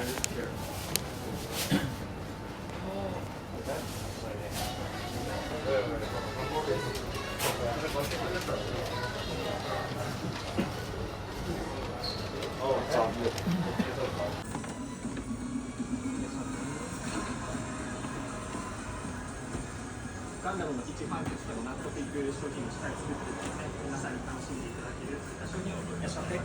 ガンダムの一ファンとしても納得いく商品をしっかり作っていたので、皆さんに楽しんでいただける商品をいらっしゃって。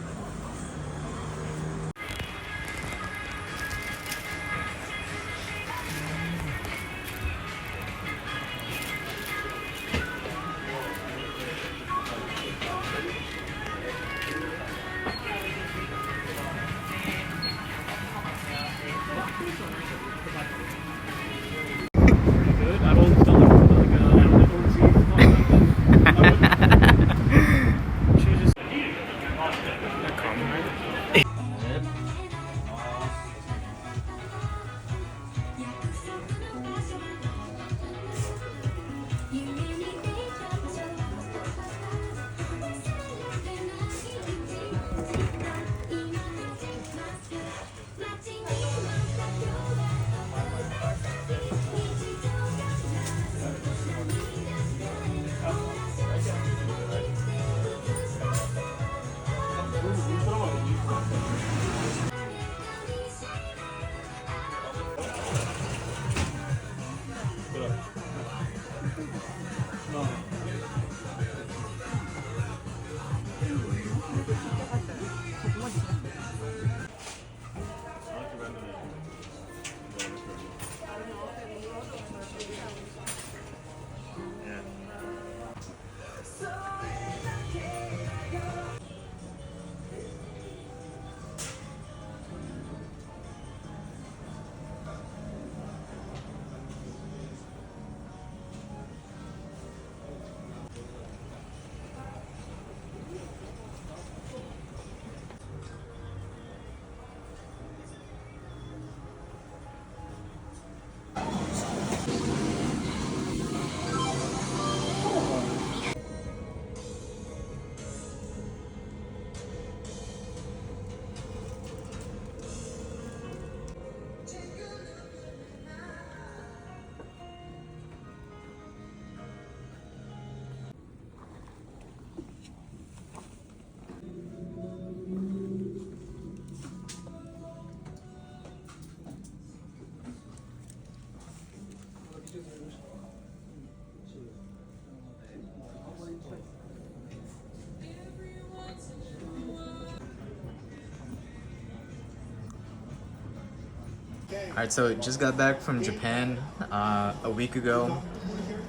Alright, so just got back from Japan a week ago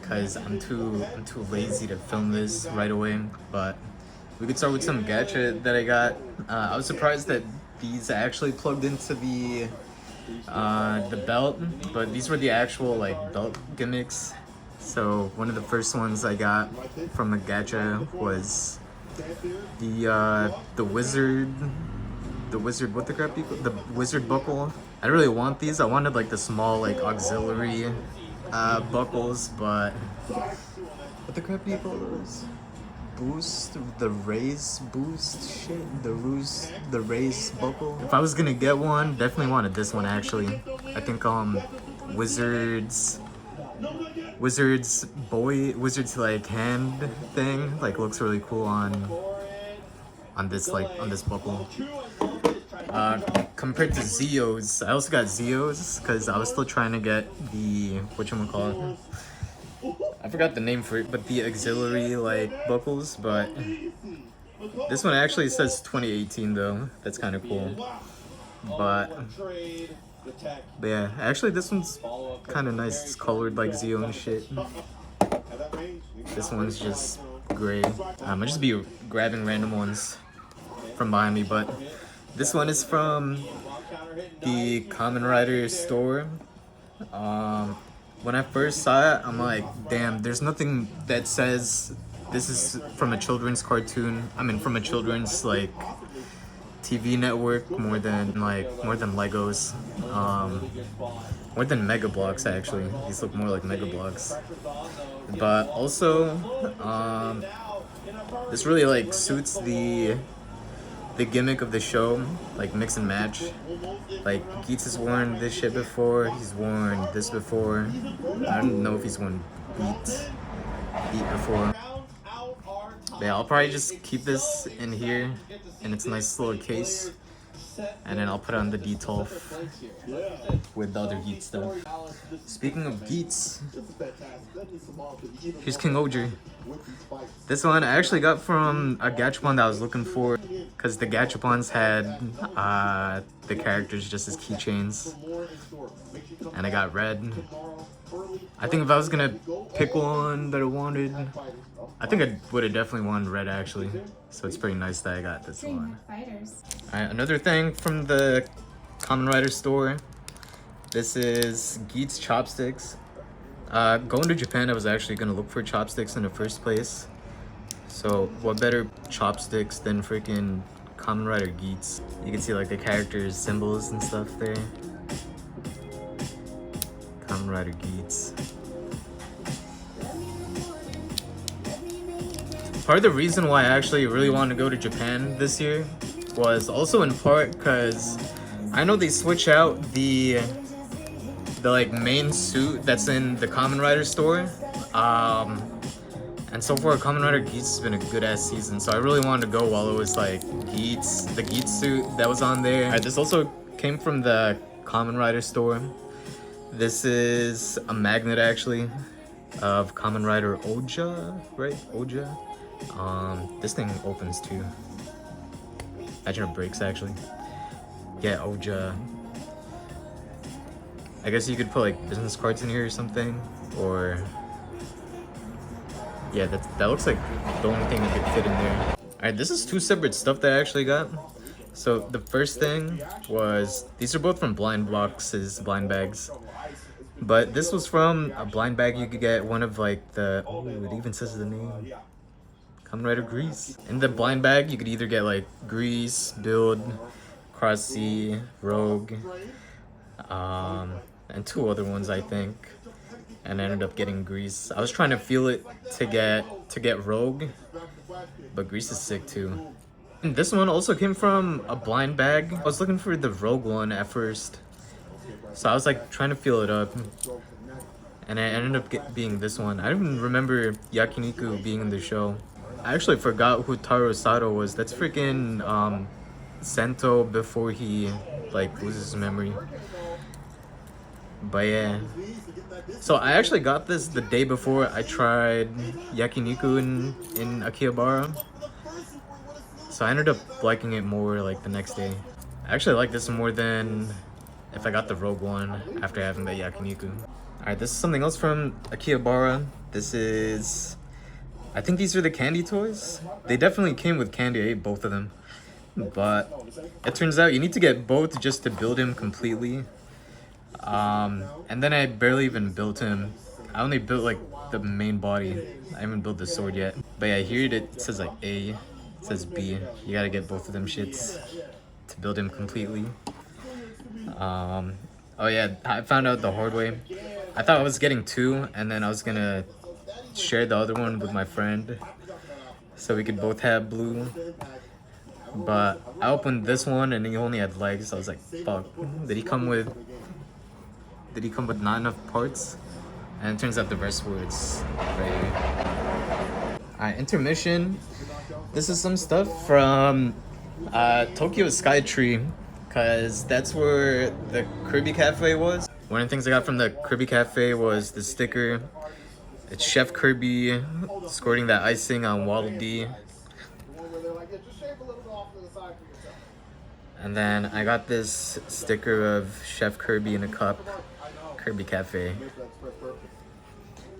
because I'm too lazy to film this right away. But we could start with some gacha that I got. I was surprised that these actually plugged into the belt, but these were the actual like belt gimmicks. So one of the first ones I got from a gacha was the wizard. What the crap equal? The wizard buckle. I didn't really want these. I wanted like the small like auxiliary buckles, but what the crap do you call those? Boost, the raise boost shit, the raise buckle. If I was gonna get one, definitely wanted this one actually. I think wizard's like hand thing like looks really cool on this buckle. Compared to Zeos, I also got Zeos because I was still trying to get the whatchamacallit. I forgot the name for it, but the auxiliary like buckles. But this one actually says 2018 though. That's kind of cool. But yeah, actually this one's kind of nice. It's colored like Zeo and shit. This one's just gray. I'll just be grabbing random ones from behind me, but this one is from the Kamen Rider store. When I first saw it, I'm like, damn, there's nothing that says this is from a children's cartoon. I mean, from a children's like TV network more than Legos, more than Mega Bloks actually. These look more like Mega Bloks. But also, this really like suits the the gimmick of the show, like mix and match. Like Geets has worn this shit before, he's worn this before. I don't know if he's worn Beat before. But yeah, I'll probably just keep this in here in its nice little case. And then I'll put on the D12 with the other Geets stuff. Speaking of Geets, here's King Oger. This one I actually got from a gachapon that I was looking for, because the gachapons had the characters just as keychains. And I got red. I think if I was gonna pick one that I wanted, I think I would have definitely wanted red actually. So it's pretty nice that I got this one. Alright, another thing from the Kamen Rider store. This is Geets chopsticks. Going to Japan, I was actually gonna look for chopsticks in the first place. So what better chopsticks than freaking Kamen Rider Geets? You can see like the characters, symbols and stuff there. Kamen Rider Geets. Part of the reason why I actually really wanted to go to Japan this year was also in part because I know they switch out the like main suit that's in the Kamen Rider store. And so far Kamen Rider Geets has been a good ass season, so I really wanted to go while it was like Geets, the Geets suit that was on there. Alright, this also came from the Kamen Rider store. This is a magnet actually of Kamen Rider Oja, right? Oja. This thing opens too. Imagine it breaks actually. Yeah, Oja. I guess you could put like business cards in here or something, or yeah, that looks like the only thing that could fit in there. Alright, this is two separate stuff that I actually got. So the first thing was, these are both from blind boxes, blind bags. But this was from a blind bag you could get, one of like the, oh, it even says the name. Kamen Rider Grease. In the blind bag, you could either get like Grease, Build, Cross C, Rogue, and two other ones I think. And I ended up getting Grease. I was trying to feel it to get Rogue, but Grease is sick too. And this one also came from a blind bag. I was looking for the Rogue one at first, so I was like trying to feel it up, and I ended up being this one. I don't even remember Yakiniku being in the show. I actually forgot who Taro Sato was. That's freaking Sento before he like loses his memory. But yeah. So I actually got this the day before I tried Yakiniku in Akihabara. So I ended up liking it more like the next day. I actually like this more than if I got the Rogue one after having the Yakiniku. Alright, this is something else from Akihabara. This is, I think these are the candy toys. They definitely came with candy. I ate both of them. But it turns out you need to get both just to build him completely. And then I barely even built him. I only built like the main body. I haven't built the sword yet. But yeah, here it says like A, it says B. You gotta get both of them shits to build him completely. Oh yeah, I found out the hard way. I thought I was getting two, and then I was gonna share the other one with my friend so we could both have blue. But I opened this one and he only had legs. I was like, fuck, did he come with not enough parts? And it turns out the rest was right here. Alright, intermission. This is some stuff from Tokyo Skytree, because that's where the Kirby Cafe was. One of the things I got from the Kirby Cafe was the sticker. It's Chef Kirby squirting that icing on Waddle Dee. And then I got this sticker of Chef Kirby in a cup, Kirby Cafe.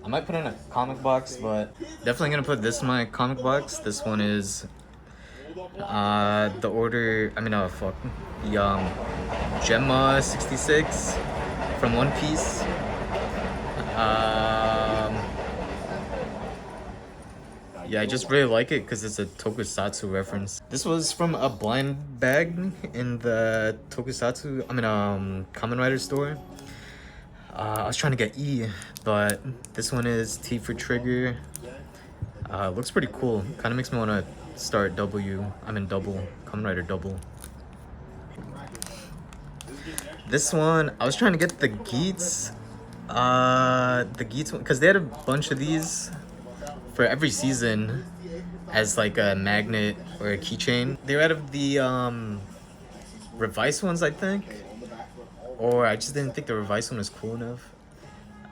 I might put in a comic box, but definitely gonna put this in my comic box. This one is the order, Gemma 66 from One Piece. Yeah, I just really like it because it's a Tokusatsu reference. This was from a blind bag in the Tokusatsu, Kamen Rider store. I was trying to get E, but this one is T for Trigger. Looks pretty cool. Kind of makes me want to start W. I'm in double. Kamen Rider double. This one, I was trying to get the Geats. The Geats one, because they had a bunch of these for every season as like a magnet or a keychain. They were out of the revised ones, I think. Or I just didn't think the revised one was cool enough.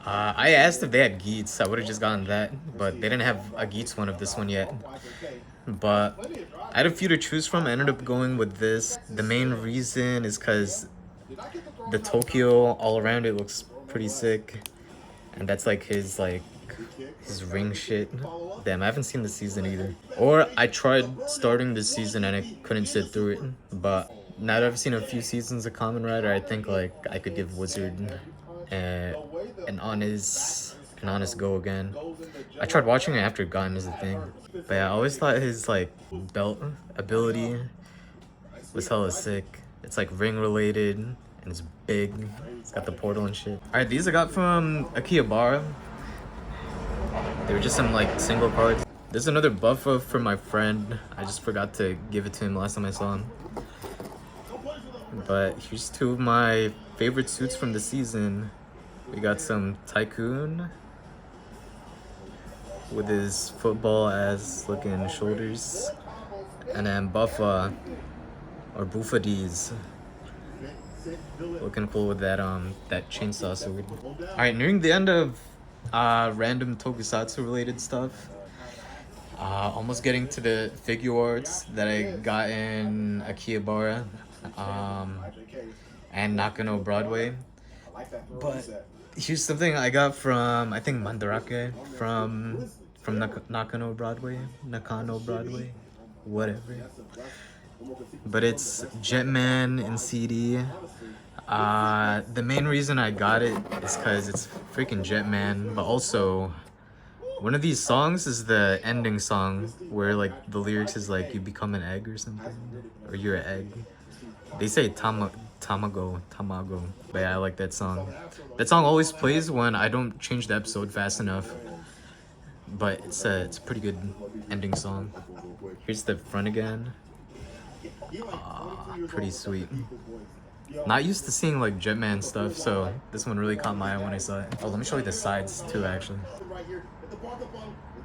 I asked if they had Geats. I would have just gotten that, but they didn't have a Geats one of this one yet. But I had a few to choose from. I ended up going with this. The main reason is because the Tokyo all around it looks pretty sick, and that's like his ring shit. Damn, I haven't seen the season either. Or I tried starting this season and I couldn't sit through it. But now that I've seen a few seasons of Kamen Rider, I think like I could give Wizard an honest go again. I tried watching it after Gun is the thing. But yeah, I always thought his like belt ability was hella sick. It's like ring related and it's big. It's got the portal and shit. Alright, these I got from Akihabara. They were just some like single cards. There's another buffer for my friend. I just forgot to give it to him last time I saw him. But here's two of my favorite suits from the season. We got some Tycoon with his football ass looking shoulders. And then Buffa or Buffadies. Looking cool with that that chainsaw sword. Alright, nearing the end of random Tokusatsu related stuff. Almost getting to the Figuarts that I got in Akihabara and Nakano Broadway. But here's something I got from, I think, Mandarake from Nakano Broadway, whatever. But it's Jetman in CD. The main reason I got it is because it's freaking Jetman, but also one of these songs is the ending song where like the lyrics is like you become an egg or something, or you're an egg. They say tamago, but yeah, I like that song. That song always plays when I don't change the episode fast enough, but it's a pretty good ending song. Here's the front again. Pretty sweet. Not used to seeing like Jetman stuff, so this one really caught my eye when I saw it. Oh, let me show you the sides too, actually.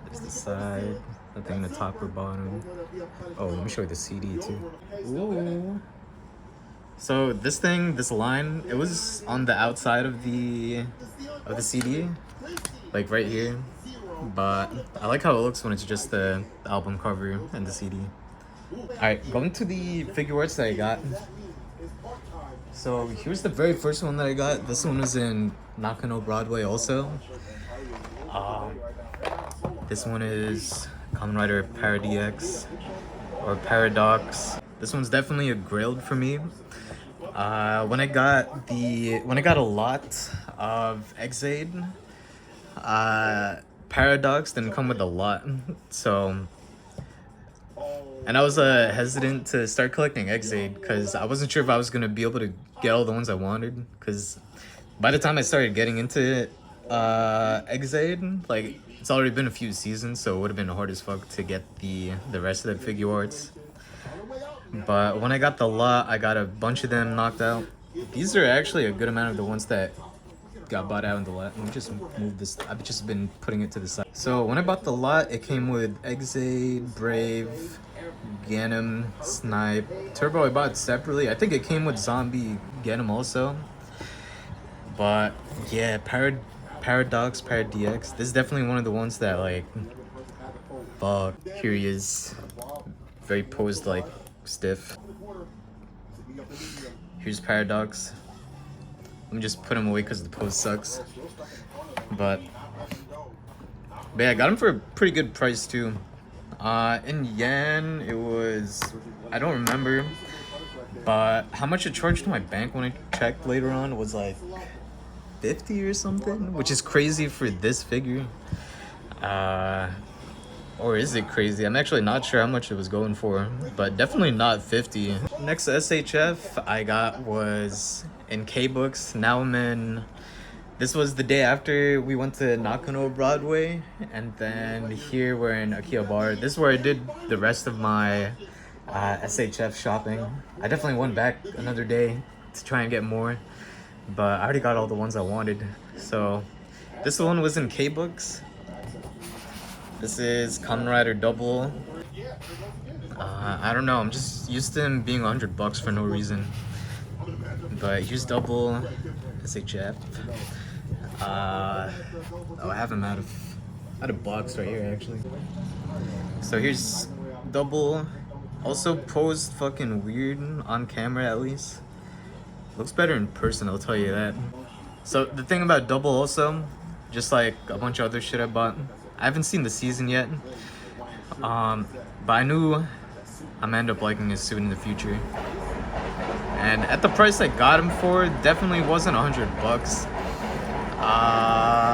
There's the side, nothing in the top or bottom. Oh, let me show you the CD too. Ooh. So this line, it was on the outside of the CD, like right here. But I like how it looks when it's just the album cover and the CD. Alright, going to the Figuarts that I got. So here's the very first one that I got. This one was in Nakano Broadway also. This one is Kamen Rider Paradox or Paradox. This one's definitely a grailed for me. When I got a lot of Exade, Paradox didn't come with a lot, so. And I was hesitant to start collecting Exade because I wasn't sure if I was going to be able to get all the ones I wanted. Because by the time I started getting into Exade, like, it's already been a few seasons, so it would have been hard as fuck to get the rest of the Figuarts. But when I got the lot, I got a bunch of them knocked out. These are actually a good amount of the ones that got bought out in the lot. Let me just move this. I've just been putting it to the side. So when I bought the lot, it came with Exade, Brave, Ganem, Snipe, Turbo I bought separately. I think it came with Zombie Ganem also. But yeah, Paradox, Paradox. This is definitely one of the ones that like, fuck. Here he is, very posed like stiff. Here's Paradox. Let me just put him away because the pose sucks. But yeah, I got him for a pretty good price too. In yen, it was, I don't remember, but how much it charged to my bank when I checked later on was like 50 or something, which is crazy for this figure. Or is it crazy? I'm actually not sure how much it was going for, but definitely not 50. Next SHF I got was in K-Books. Now I'm in This was the day after we went to Nakano Broadway, and then here we're in Akihabara. This is where I did the rest of my SHF shopping. I definitely went back another day to try and get more, but I already got all the ones I wanted. So this one was in K-Books. This is Kamen Rider Double. I don't know, I'm just used to him being $100 for no reason. But here's Double SHF. Oh, I have him out of box right here actually. So here's Double. Also posed fucking weird on camera at least. Looks better in person, I'll tell you that. So the thing about Double also, just like a bunch of other shit I bought, I haven't seen the season yet. But I knew I'm gonna end up liking his suit in the future. And at the price I got him for, definitely wasn't $100.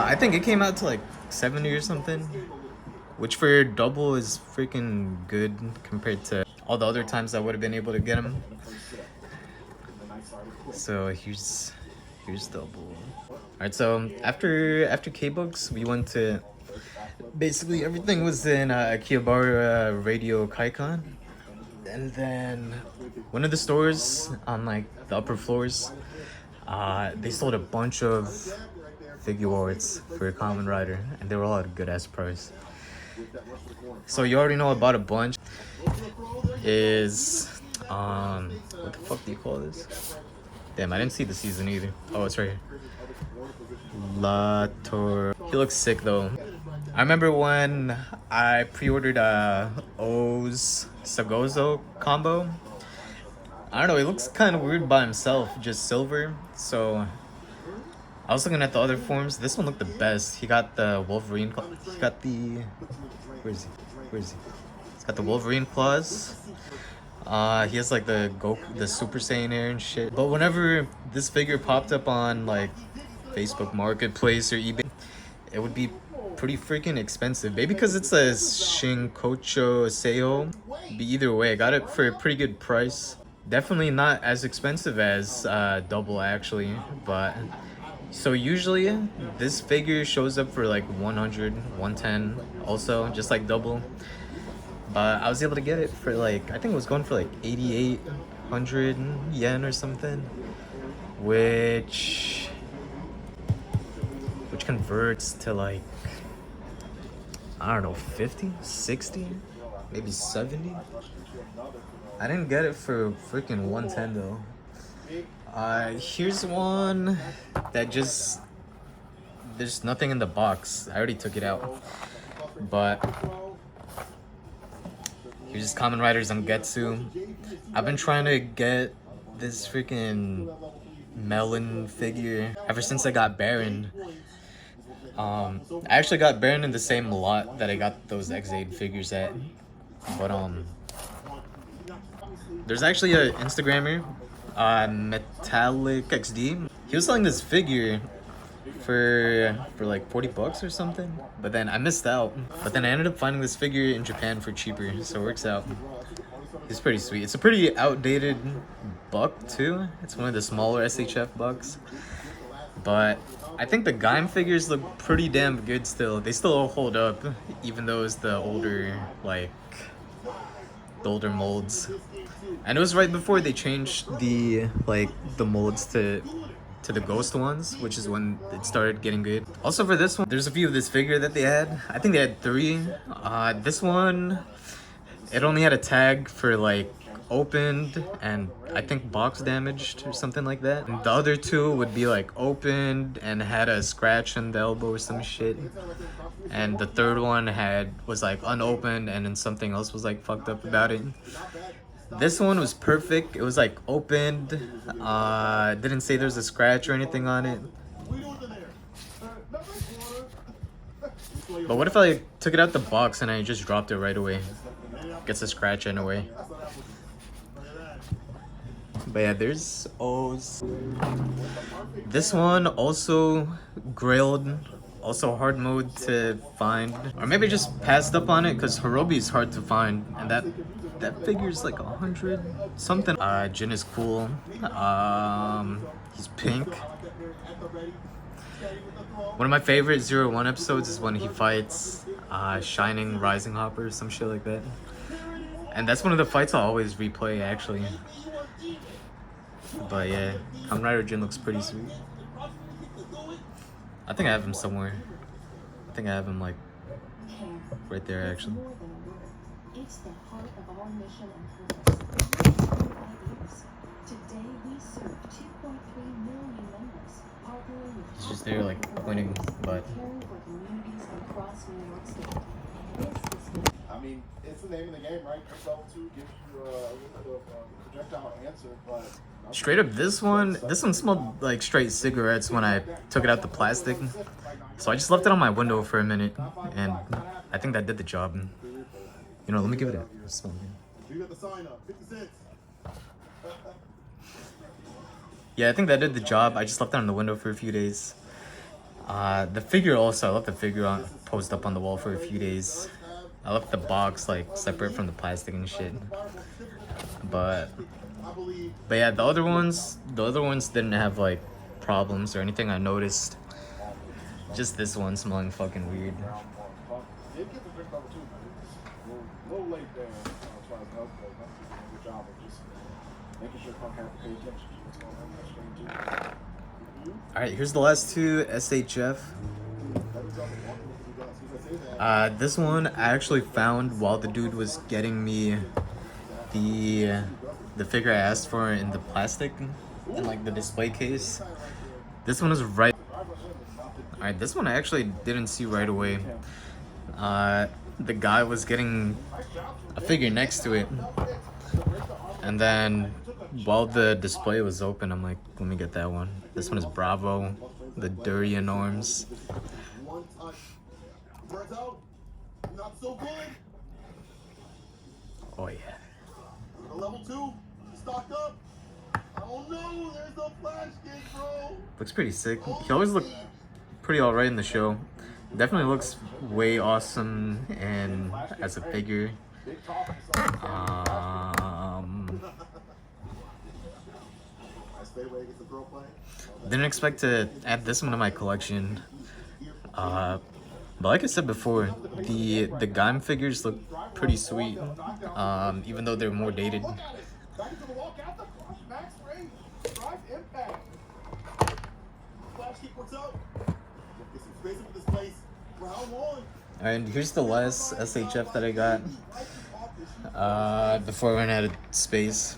I think it came out to like 70 or something, which for Double is freaking good compared to all the other times I would have been able to get him. So here's Double. Alright, so after K-Books, we went to, basically everything was in Akihabara Radio Kaikon. And then one of the stores on like the upper floors, they sold a bunch of Figuarts for Kamen Rider, and they were all at a good ass price. So you already know I bought a bunch. Is what the fuck do you call this? Damn, I didn't see the season either. Oh, it's right here. Lator. He looks sick though. I remember when I pre-ordered O's Sagozo combo. I don't know, he looks kind of weird by himself, just silver. So I was looking at the other forms. This one looked the best. He got the Wolverine. He got the. Where is he? He's got the Wolverine claws. He has like the Super Saiyan air and shit. But whenever this figure popped up on like Facebook Marketplace or eBay, it would be pretty freaking expensive. Maybe because it's a Shinkocho Seiho. But either way, I got it for a pretty good price. Definitely not as expensive as Double actually, but. So usually this figure shows up for like 100, 110 also, just like Double. But I was able to get it for like, I think it was going for like 8,800 yen or something, which converts to like, I don't know, 50, 60, maybe 70. I didn't get it for freaking 110 though. Here's one that just, there's nothing in the box. I already took it out. But here's Kamen Rider Zangetsu. I've been trying to get this freaking melon figure ever since I got Baron. I actually got Baron in the same lot that I got those X8 figures at. But there's actually an Instagrammer, Metallic XD. He was selling this figure for like $40 or something, but then I missed out. But then I ended up finding this figure in Japan for cheaper, so it works out. It's pretty sweet. It's a pretty outdated buck too. It's one of the smaller SHF bucks, but I think the Gaim figures look pretty damn good still. They still hold up, even though it's the older older molds. And it was right before they changed the molds to the ghost ones, which is when it started getting good. Also for this one, there's a few of this figure that they had. I think they had 3. This one, it only had a tag for like opened and I think box damaged or something like that. And the other 2 would be like opened and had a scratch on the elbow or some shit. And the 3rd one was like unopened and then something else was like fucked up about it. This one was perfect. It was like opened. Didn't say there's a scratch or anything on it. But what if I took it out the box and I just dropped it right away? Gets a scratch anyway. But yeah, there's O's. This one also grilled Also hard mode to find, or maybe just passed up on it because Hirobi is hard to find, and that figure's like 100 something. Jin is cool. He's pink. One of my favorite 01 episodes is when he fights Shining Rising Hopper or some shit like that. And that's one of the fights I'll always replay, actually. But yeah, Kamen Rider Jin looks pretty sweet. I think I have him somewhere. I think I have him like right there, actually. It's the heart of our mission and purpose. Today we serve 2.3 million members, partnering with He's just there like pointing, but caring for communities across New York State. I mean, it's the name of the game, right? Yourself too gives you a projectile answer, but straight up this one smelled like straight cigarettes when I took it out the plastic. So I just left it on my window for a minute, and I think that did the job. You know, let me give it a smell. you got the sign up, 50 cents. Yeah, I think that did the job. I just left it on the window for a few days. The figure also, I left the figure on posed up on the wall for a few days. I left the box like separate from the plastic and shit. But yeah, the other ones didn't have like problems or anything I noticed. Just this one smelling fucking weird. It gets a drink level 2, man. It's a little late there as far as health goes. That's a good job of just making sure Punk has to pay attention to what's going on in that stream too. Alright, here's the last two SHF. This one I actually found while the dude was getting me the figure I asked for in the plastic in like the display case. This one is right. Alright, this one I actually didn't see right away. The guy was getting a figure next to it, and then while the display was open, I'm like, let me get that one. This one is Bravo, the Durian arms. Not so good. Oh yeah. Level 2, stocked up. Oh no, there's a flash kick, bro. Looks pretty sick. He always looked pretty alright in the show. Definitely looks way awesome and as a figure. Didn't expect to add this one to my collection. But like I said before, the Gaim figures look pretty sweet, even though they're more dated. And here's the last SHF that I got before I ran out of space.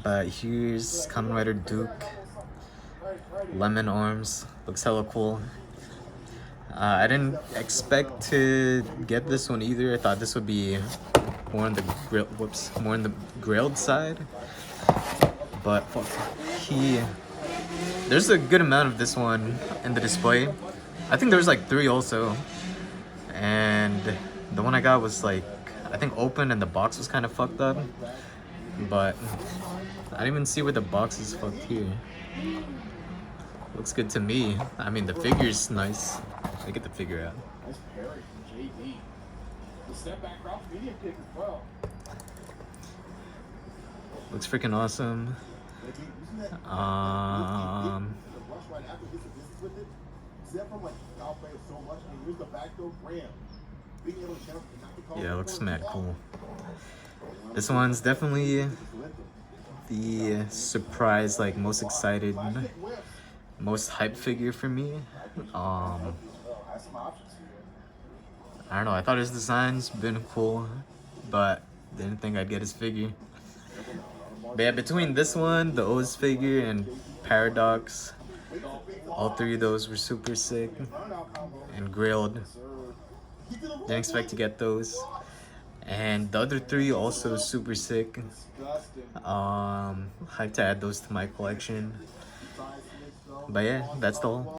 But here's Kamen Rider Duke, Lemon arms, looks hella cool. I didn't expect to get this one either. I thought this would be more on the grilled side. But there's a good amount of this one in the display. I think there was like 3 also, and the one I got was like, I think open and the box was kind of fucked up, but I didn't even see where the box is fucked here. Looks good to me. I mean, the figure's nice. I get the figure out. Nice parry from JD. The step back cross medium kick as well. Looks freaking awesome. Yeah, it looks mad cool. This one's definitely the surprise, like most excited, most hype figure for me. I don't know, I thought his design's been cool, but didn't think I'd get his figure. But yeah, between this one, the O's figure, and Paradox, all 3 of those were super sick and grilled. Didn't expect to get those. And the other 3 also super sick. Hyped to add those to my collection. But yeah, that's the whole.